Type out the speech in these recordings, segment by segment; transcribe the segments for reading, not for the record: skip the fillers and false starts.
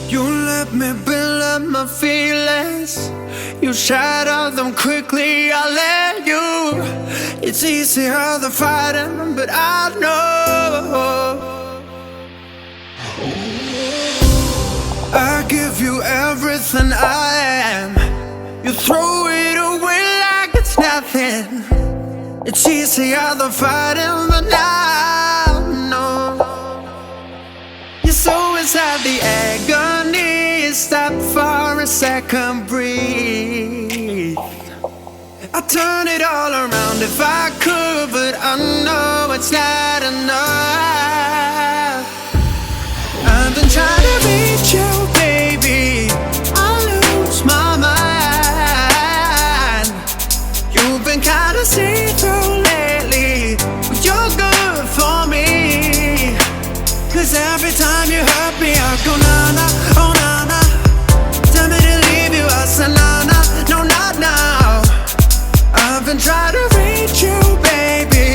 You let me build up my feelings. You shatter them quickly, I let you. It's easier than fighting, but I know I give you everything I am. You throw it away like it's nothing. It's easier than fighting, but I know you're so inside the agony. Stop for a second, breathe. I'd turn it all around if I could, but I know it's not enough. I've been trying to reach you, baby. I lose my mind. You've been kinda see-through lately, but you're good for me. 'Cause every time you hurt me, I go na-na, oh na-na. Tell me to leave you, I say na-na, no not now. I've been trying to reach you, baby,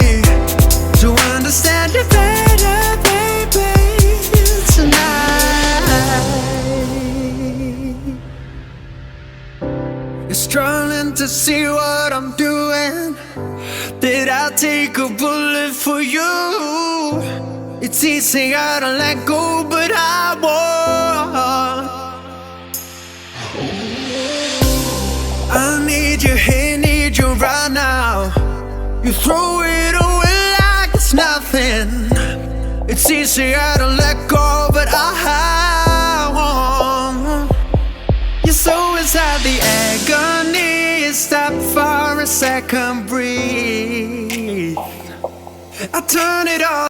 to understand you better, baby, tonight. You're struggling to see what I'm doing. Did I take a bullet for you? It's easier to let go, but I won't. I need you here, need you right now. You throw it away like it's nothing. It's easier to let go, but I won't. You're so inside the agony. Stop for a second, breathe. I turn it off.